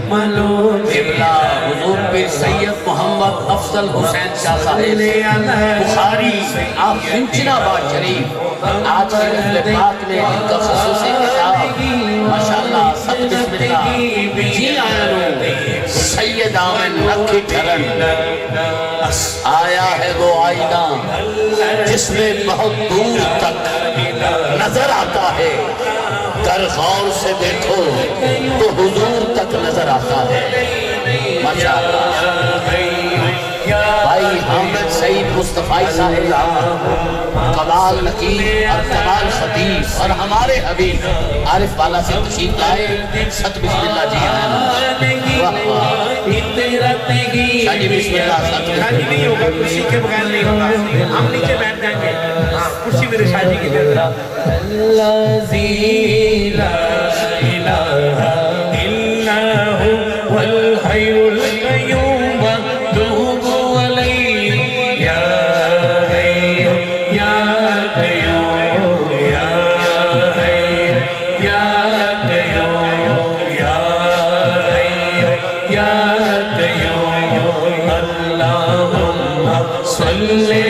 قبلہ حضور پیر سید محمد افضل حسین شاہ صاحب بخاری آپ سنچنا بات شریف آج کی اہل پاک نے ان کا خصوصی کتاب ماشاءاللہ ست بسم اللہ جی آئینو سید آمن رکھی ٹھرن آیا ہے وہ آئینہ جس میں بہت دور تک نظر آتا ہے گر غور سے دیکھو تو حضور تک نظر آتا ہے ماشاءاللہ بھائی حامد سعید مصطفی صاحب کمال نقیب اور کمال خطیب اور ہمارے حبیب عارف والا سے تشریف لائے ست بسم اللہ جی شاہ جی بسم اللہ ست بسم اللہ نہیں ہوگا کرسی کے بغیر نہیں ہوگا ہم نیچے بیٹھ جائیں گے کرسی میرے شاہ جی کی جگہ الذی لا الہ الا هو والحی القیوم واتوب علیہ یا حی یا قیوم یا حی یا قیوم یا حی یا قیوم اللہم صلی